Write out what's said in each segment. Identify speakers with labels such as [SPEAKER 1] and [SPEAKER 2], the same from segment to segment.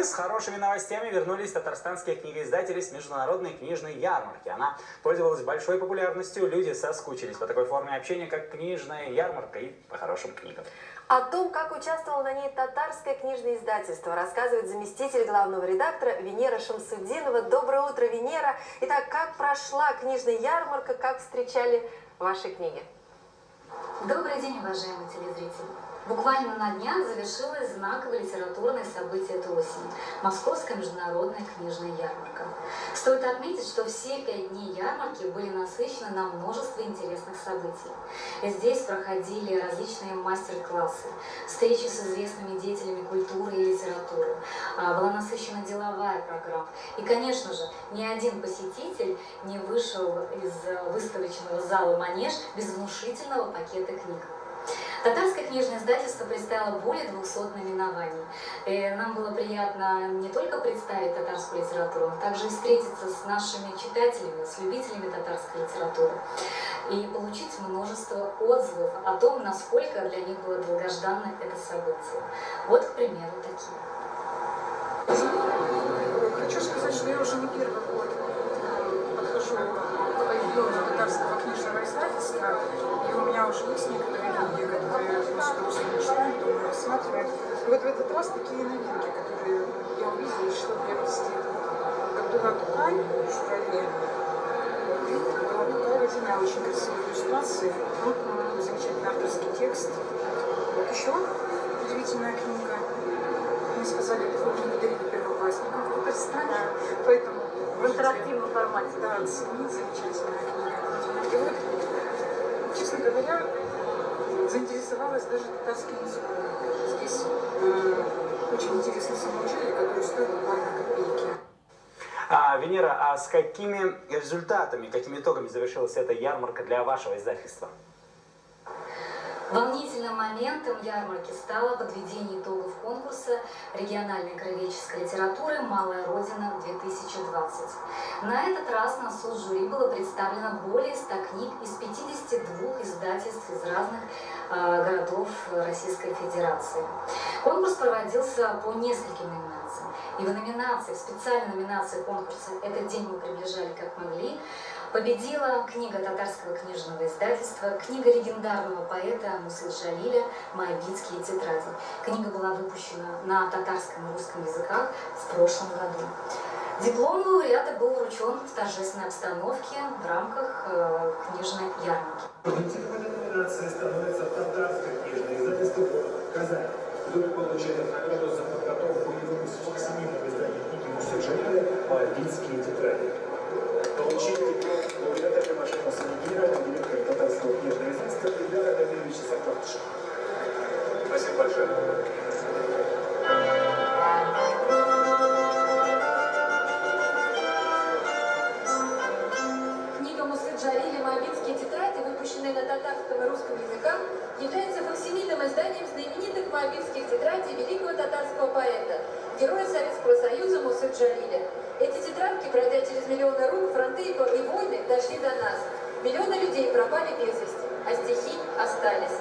[SPEAKER 1] с хорошими новостями вернулись татарстанские книгоиздатели с международной книжной ярмарки. Она пользовалась большой популярностью, люди соскучились по такой форме общения, как книжная ярмарка и по хорошим книгам.
[SPEAKER 2] О том, как участвовало на ней татарское книжное издательство, рассказывает заместитель главного редактора Венера Шамсудинова. Доброе утро, Венера! Итак, как прошла книжная ярмарка, как встречали ваши книги?
[SPEAKER 3] Добрый день, уважаемые телезрители! Буквально на днях завершилось знаковое литературное событие этой осени – Московская международная книжная ярмарка. Стоит отметить, что все 5 дней ярмарки были насыщены на множество интересных событий. И здесь проходили различные мастер-классы, встречи с известными деятелями культуры и литературы. Была насыщена деловая программа. И, конечно же, ни один посетитель не вышел из выставочного зала «Манеж» без внушительного пакета книг. Татарское книжное издательство представило более 200 наименований. И нам было приятно не только представить татарскую литературу, но также и встретиться с нашими читателями, с любителями татарской литературы и получить множество отзывов о том, насколько для них было долгожданно это событие. Вот, к примеру, такие.
[SPEAKER 4] Хочу сказать, что я уже не первый год подхожу к павильону татарского книжного издательства, и у меня уже есть некоторые книги, которые мы с удовольствием читаем, дома рассматриваем. И вот в этот раз такие новинки, которые я увидела и решила приобрести. Габдулла Тукай в феврале. Габдулла Тукай, водяная, очень красивые иллюстрации, замечательный авторский текст. Вот еще удивительная книга. Мне сказали, вы благодарили первоклассников в Татарстане, поэтому
[SPEAKER 2] В интерактивном формате.
[SPEAKER 4] Да, оценить, замечательная книга. И вот, честно говоря, заинтересовалась даже татарским языком. Здесь очень интересный самоучитель, который стоит буквально копейки.
[SPEAKER 1] Венера, а с какими результатами, какими итогами завершилась эта ярмарка для вашего издательства?
[SPEAKER 3] Волнительным моментом ярмарки стало подведение итогов конкурса региональной краеведческой литературы «Малая Родина-2020». На этот раз на суд жюри было представлено более 100 книг из 52 издательств из разных городов Российской Федерации. Конкурс проводился по нескольким номинациям. И в номинации, в специальной номинации конкурса «Этот день мы приближали как могли», победила книга татарского книжного издательства, книга легендарного поэта Мусы Джалиля «Моабитские тетради». Книга была выпущена на татарском и русском языках в прошлом году. Диплом лауреата был вручен в торжественной обстановке в рамках книжной ярмарки.
[SPEAKER 5] Победителем этой номинации становится татарское книжное издательство «Казань». Вы получили награду за подготовку и выпуск факсимильного издания книги Мусы Джалиля «Моабитские тетради». Получили диплом лауреата Тимошенко Санегира, директора татарского книжного издательства Ильдара Давидовича Сократыша. Спасибо большое.
[SPEAKER 6] Книга Мусы Джалиля «Моабитские тетради», выпущенная на татарском и русском языках, является факсимильным изданием знаменитых моабитских тетрадей великого татарского поэта, героя Советского Союза Мусы Джалиля. Эти тетрадки, пройдя через миллионы рук, фронты и войны, дошли до нас. Миллионы людей пропали без вести, а стихи остались.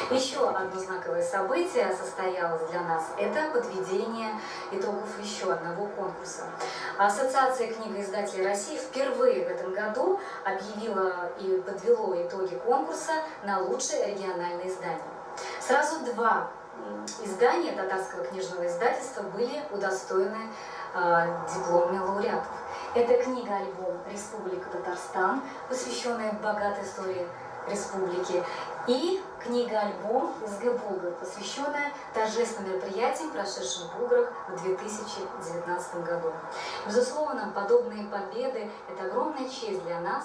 [SPEAKER 3] Еще одно знаковое событие состоялось для нас – это подведение итогов еще одного конкурса. Ассоциация книгоиздателей России впервые в этом году объявила и подвело итоги конкурса на лучшее региональное издание. Сразу 2 издания татарского книжного издательства были удостоены дипломами лауреатов. Это книга-альбом «Республика Татарстан», посвященная богатой истории республики, и книга-альбом «СГ Булгар», посвященная торжественным мероприятиям, прошедшим в Булгарах в 2019 году. Безусловно, подобные победы – это огромная честь для нас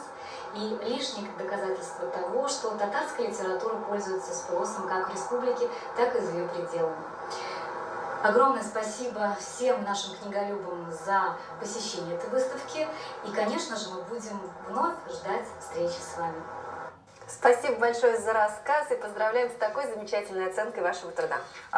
[SPEAKER 3] и лишнее доказательство того, что татарская литература пользуется спросом как в республике, так и за ее пределами. Огромное спасибо всем нашим книголюбам за посещение этой выставки. И, конечно же, мы будем вновь ждать встречи с вами.
[SPEAKER 2] Спасибо большое за рассказ и поздравляем с такой замечательной оценкой вашего труда.